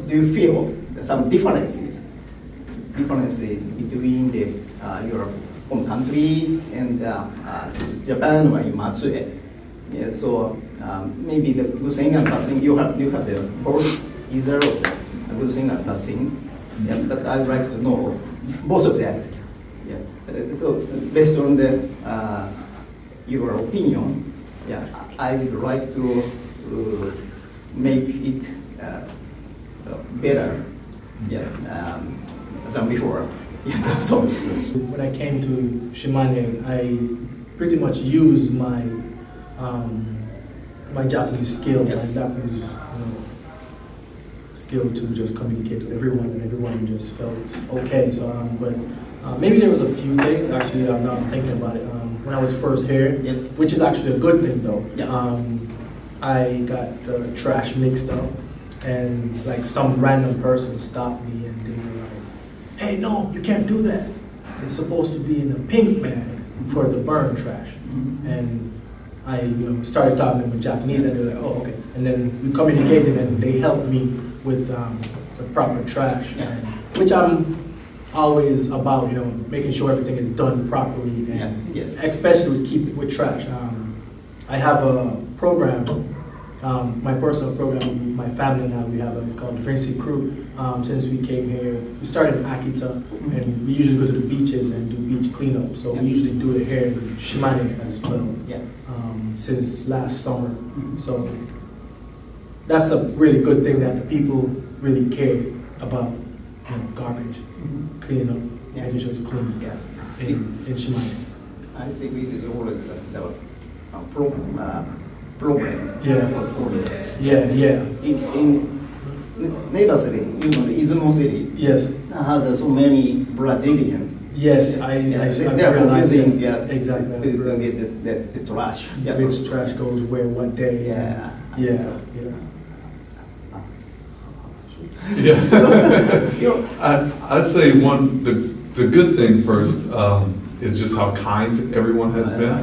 do you feel some differences between your home country and Japan or in Matsue? Yeah, so maybe the good thing and bad thing, you have the both, either of the good thing and bad thing. Yeah, but I'd like to know both of that. Yeah. So based on your opinion, yeah, I would like to make it better, yeah, than before. Yeah, so when I came to Shimane, I pretty much used my my Japanese skill, yes. my Japanese skill to just communicate with everyone, and everyone just felt okay. So, but maybe there was a few things actually. Now I'm thinking about it. When I was first here, yes. which is actually a good thing though. Yeah. I got the trash mixed up, and like some random person stopped me, and they were like, "Hey, no, you can't do that. It's supposed to be in a pink bag for the burn trash." And I, started talking to them in Japanese, and they were like, "Oh, okay." And then we communicated, and they helped me with the proper trash, and, which I'm always about, making sure everything is done properly, and yes. especially with trash. I have a program, my personal program with my family and I. We have it's called the Frenzy Crew. Since we came here, we started in Akita, and we usually go to the beaches and do beach cleanup. So we usually do it here in Shimane as well. Yeah. Since last summer. So that's a really good thing that the people really care about, garbage, cleaning up, making sure it's clean in Shimane. I think it is already the problem. Yeah. For this. Yeah. In neighbor city, Izumo city, yes, has so many Brazilian. Yes, I they're confusing, exactly. To get the trash. Yeah. Which trash goes where, what day? Yeah. I'd say the good thing first is just how kind everyone has been.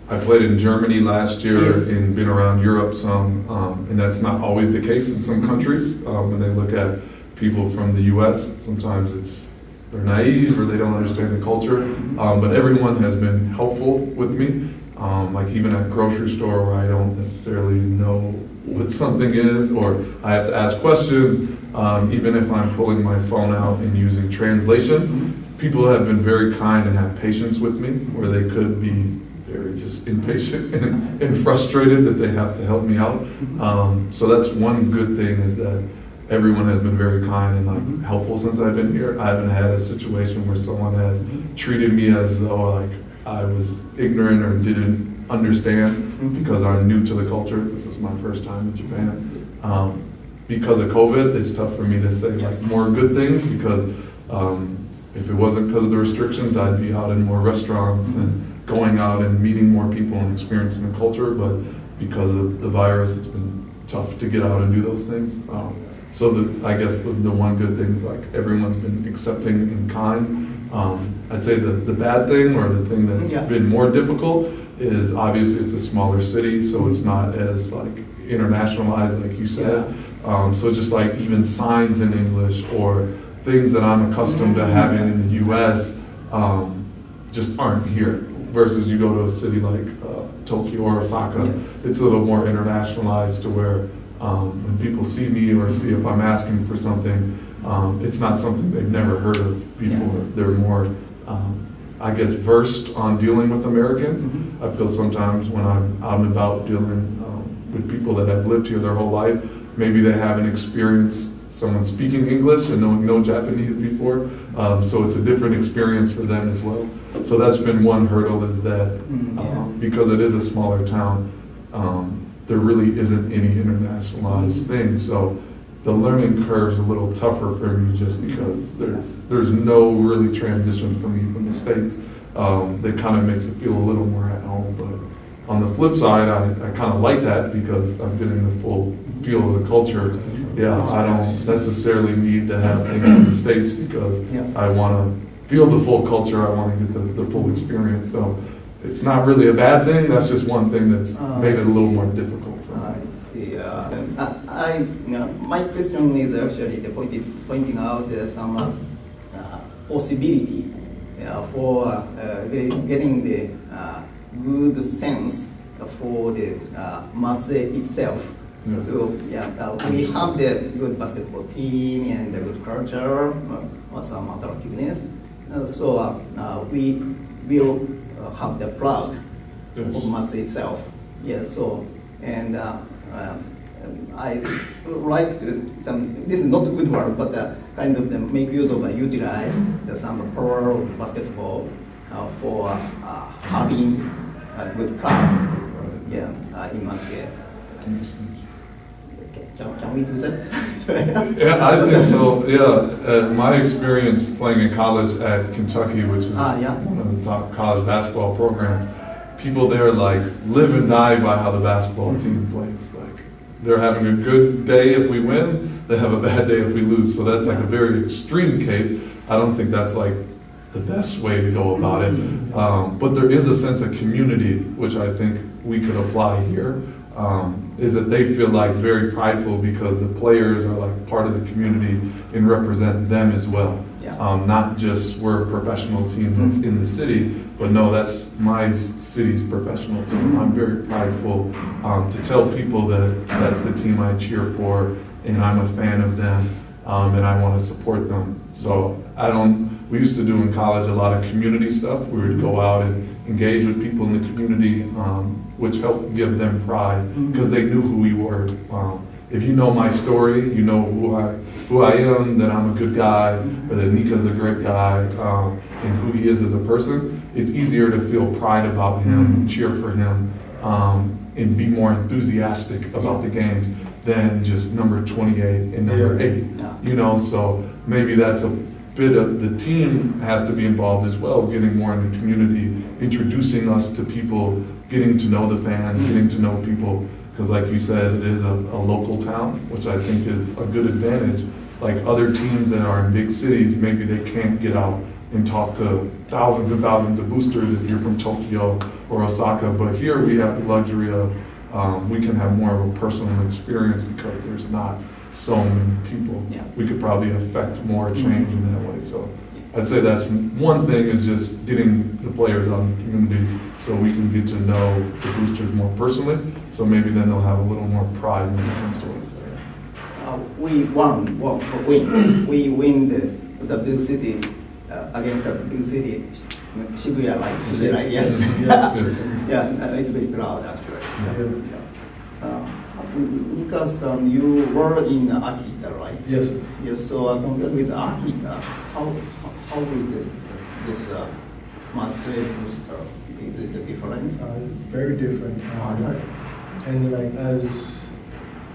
I played in Germany last year and been around Europe some, and that's not always the case in some countries. When they look at people from the U.S., sometimes they're naive or they don't understand the culture, but everyone has been helpful with me. Like even at grocery store where I don't necessarily know what something is, or I have to ask questions, even if I'm pulling my phone out and using translation, people have been very kind and have patience with me, where they could be very just impatient and frustrated that they have to help me out. So that's one good thing, is that everyone has been very kind and helpful since I've been here. I haven't had a situation where someone has treated me as though I was ignorant or didn't understand because I'm new to the culture. This is my first time in Japan. Because of COVID, it's tough for me to say more good things, because if it wasn't because of the restrictions, I'd be out in more restaurants and going out and meeting more people and experiencing the culture. But because of the virus, it's been tough to get out and do those things. So I guess the one good thing is everyone's been accepting and kind. I'd say the bad thing, or the thing that's been more difficult, is obviously it's a smaller city, so it's not as internationalized like you said. So just even signs in English or things that I'm accustomed to having in the U.S. Just aren't here. Versus you go to a city like Tokyo or Osaka, it's a little more internationalized, to where when people see me or see if I'm asking for something, it's not something they've never heard of before. They're more, I guess, versed on dealing with Americans. I feel sometimes when I'm out and about dealing with people that have lived here their whole life, maybe they haven't experienced someone speaking English and knowing no Japanese before, so it's a different experience for them as well. So that's been one hurdle, is that because it is a smaller town, there really isn't any internationalized thing. So the learning curve's a little tougher for me, just because there's no really transition for me from the States. That kind of makes it feel a little more at home. But on the flip side, I kind of like that, because I'm getting the full feel of the culture. Yeah, I don't necessarily need to have things in the States, because I want to feel the full culture. I want to get the full experience. So it's not really a bad thing. That's just one thing that's made it a little more difficult for me. I see. my question is actually pointing out some possibility for getting the good sense for the Matsuei itself. Yeah. We have the good basketball team and the good culture, or some attractiveness. So we will have the proud of Matsuei itself. Yeah. So and I would like to this is not a good word, but kind of make use of utilize some power of basketball for having a good pride. Yeah, in Matsuei. Can we do that? Yeah, I think so. Yeah, my experience playing in college at Kentucky, which is one of the top college basketball programs, people there like live and die by how the basketball team plays. Like they're having a good day if we win, they have a bad day if we lose. So that's like a very extreme case. I don't think that's like the best way to go about it. But there is a sense of community, which I think we could apply here. Is that they feel like very prideful because the players are like part of the community and represent them as well. Yeah. Not just we're a professional team that's in the city, but no, that's my city's professional team. I'm very prideful to tell people that that's the team I cheer for and I'm a fan of them and I want to support them. So we used to do in college a lot of community stuff. We would go out and engage with people in the community, which helped give them pride because they knew who we were. If you know my story, you know who I am, that I'm a good guy, or that Nika's a great guy, and who he is as a person. It's easier to feel pride about him, cheer for him, and be more enthusiastic about the games than just number 28 and number 8. You know, so maybe that's a bit of the team has to be involved as well, getting more in the community, introducing us to people, getting to know the fans, getting to know people, because like you said, it is a local town, which I think is a good advantage. Like other teams that are in big cities, maybe they can't get out and talk to thousands and thousands of boosters if you're from Tokyo or Osaka, but here we have the luxury of we can have more of a personal experience because there's not so many people. Yeah. We could probably affect more change in that way. So I'd say that's one thing, is just getting the players out in the community so we can get to know the boosters more personally. So maybe then they'll have a little more pride when it comes to us. We win the big city against the big city, Shibuya, like Shibuya, yes. Yeah, it's very proud actually. Because you were in Akita, right? Yes. Yes. So compared with Akita, how is this Matsuei booster? Is it different? It's very different. And like as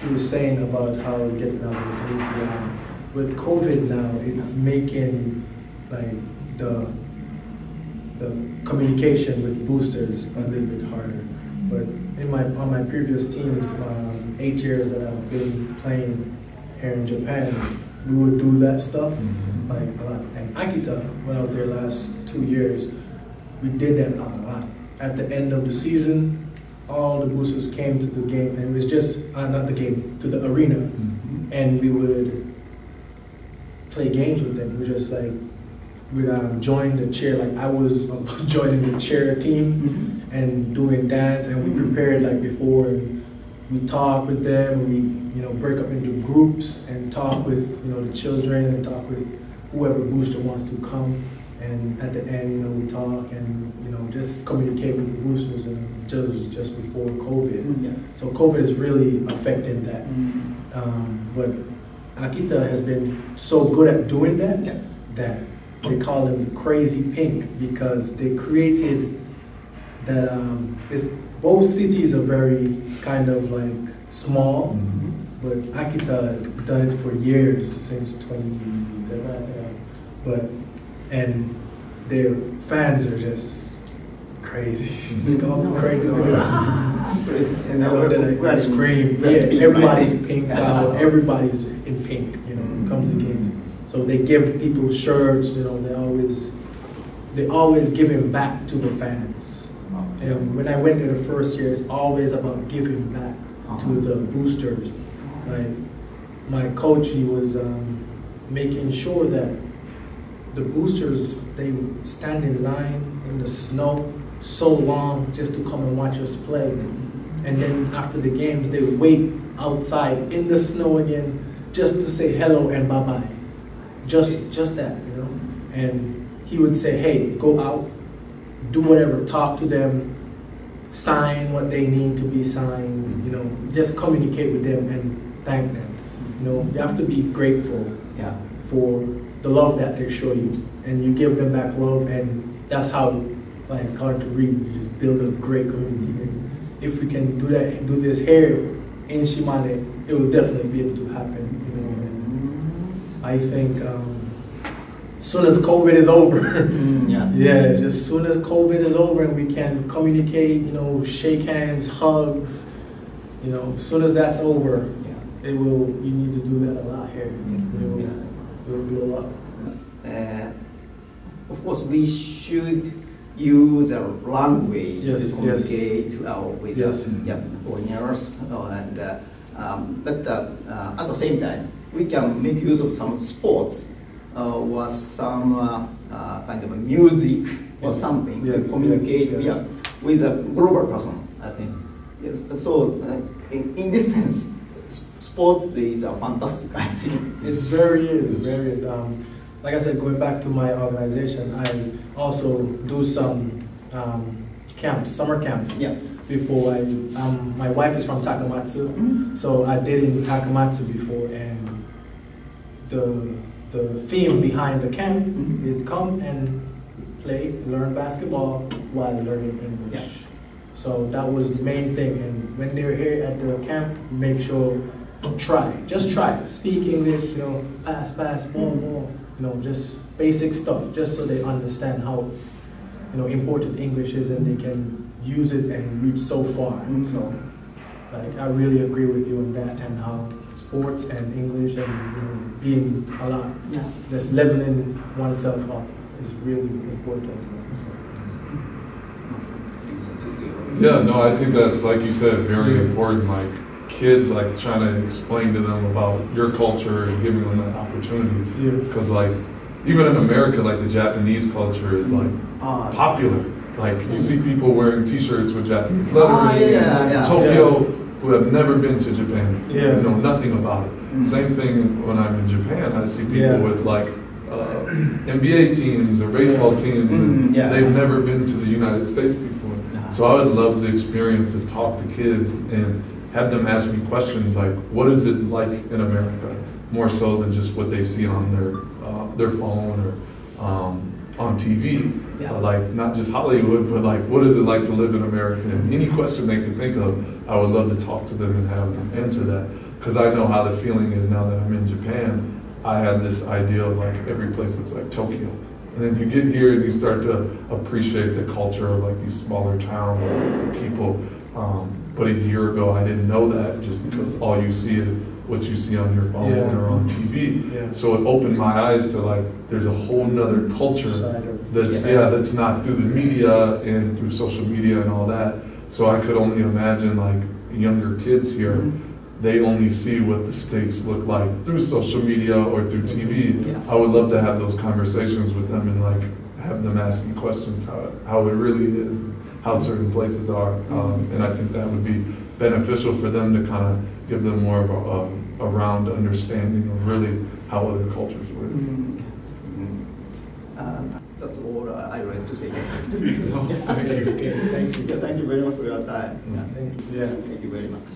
you were saying about how getting out of the community, with COVID now, it's making like the communication with boosters a little bit harder. But on my previous teams, 8 years that I've been playing here in Japan, we would do that stuff like a lot. And Akita, when I was there last 2 years, we did that a lot. At the end of the season, all the boosters came to the game, and it was just not the game, to the arena, and we would play games with them. We just like we'd join the cheer. Like I was joining the cheer team. And doing dance, and we prepared like before, and we talk with them, we break up into groups and talk with the children and talk with whoever booster wants to come, and at the end we talk and just communicate with the boosters, and just before COVID. So COVID is really affecting that. But Akita has been so good at doing that that they call them the Crazy Pink, because they created that both cities are very kind of like small, but Akita has done it for years, since 2011. And their fans are just crazy. They call them crazy. And they scream. Yeah, everybody's pink out. Everybody's in pink. Comes to games. So they give people shirts. They always giving back to the fans. And when I went there the first year, it's always about giving back to the boosters. Like my coach, he was making sure that the boosters, they stand in line in the snow so long just to come and watch us play. And then after the games, they would wait outside in the snow again just to say hello and bye-bye. Just that, you know. And he would say, hey, go out, do whatever, talk to them, sign what they need to be signed, you know, just communicate with them and thank them. You know, you have to be grateful for the love that they show you, and you give them back love, and that's how, like, hard to read, just build a great community. And if we can do that, do this here in Shimane, it will definitely be able to happen. You know, and I think as soon as COVID is over, just as soon as COVID is over and we can communicate, you know, shake hands, hugs, you know, as soon as that's over, it will. You need to do that a lot here. It will do a lot. Of course, we should use a language to communicate with foreigners, but at the same time, we can make use of some sports or some kind of music or something to communicate with a global person, I think. Yes. So in this sense, sports is fantastic, I think. It very is. Like I said, going back to my organization, I also do some camps, summer camps. Before my wife is from Takamatsu, so I did in Takamatsu before, and the theme behind the camp is come and play, learn basketball while learning English. So that was the main thing, and when they're here at the camp, make sure, just try, speak English, you know, pass, ball, you know, just basic stuff, just so they understand how, you know, important English is, and they can use it and reach so far. So, like, I really agree with you on that, and how sports and English and, you know, being a lot, just leveling oneself up is really important. Yeah, no, I think that's, like you said, very important. Like, kids, like, trying to explain to them about your culture and giving them that opportunity. Because, like, even in America, like, the Japanese culture is, like, popular. Like, you see people wearing T-shirts with Japanese lettering in Tokyo who have never been to Japan, know nothing about it. Same thing when I'm in Japan. I see people with, like, NBA teams or baseball teams, and they've never been to the United States before. So I would love the experience to talk to kids and have them ask me questions like, what is it like in America? More so than just what they see on their phone or on TV. Like, not just Hollywood, but like, what is it like to live in America? And any question they could think of, I would love to talk to them and have them answer that. Because I know how the feeling is now that I'm in Japan. I had this idea of, like, every place looks like Tokyo. And then you get here and you start to appreciate the culture of, like, these smaller towns, the people. But a year ago, I didn't know that, just because all you see is what you see on your phone or on TV. So it opened my eyes to, like, there's a whole nother culture that's not through the media and through social media and all that. So I could only imagine, like, younger kids here, they only see what the States look like through social media or through TV. I would love to have those conversations with them and, like, have them ask me questions how it really is, how certain places are. And I think that would be beneficial for them to kind of give them more of a round understanding of really how other cultures work. That's all I would like to say. Thank you. Thank you very much for your time. Thank you. Thank you very much.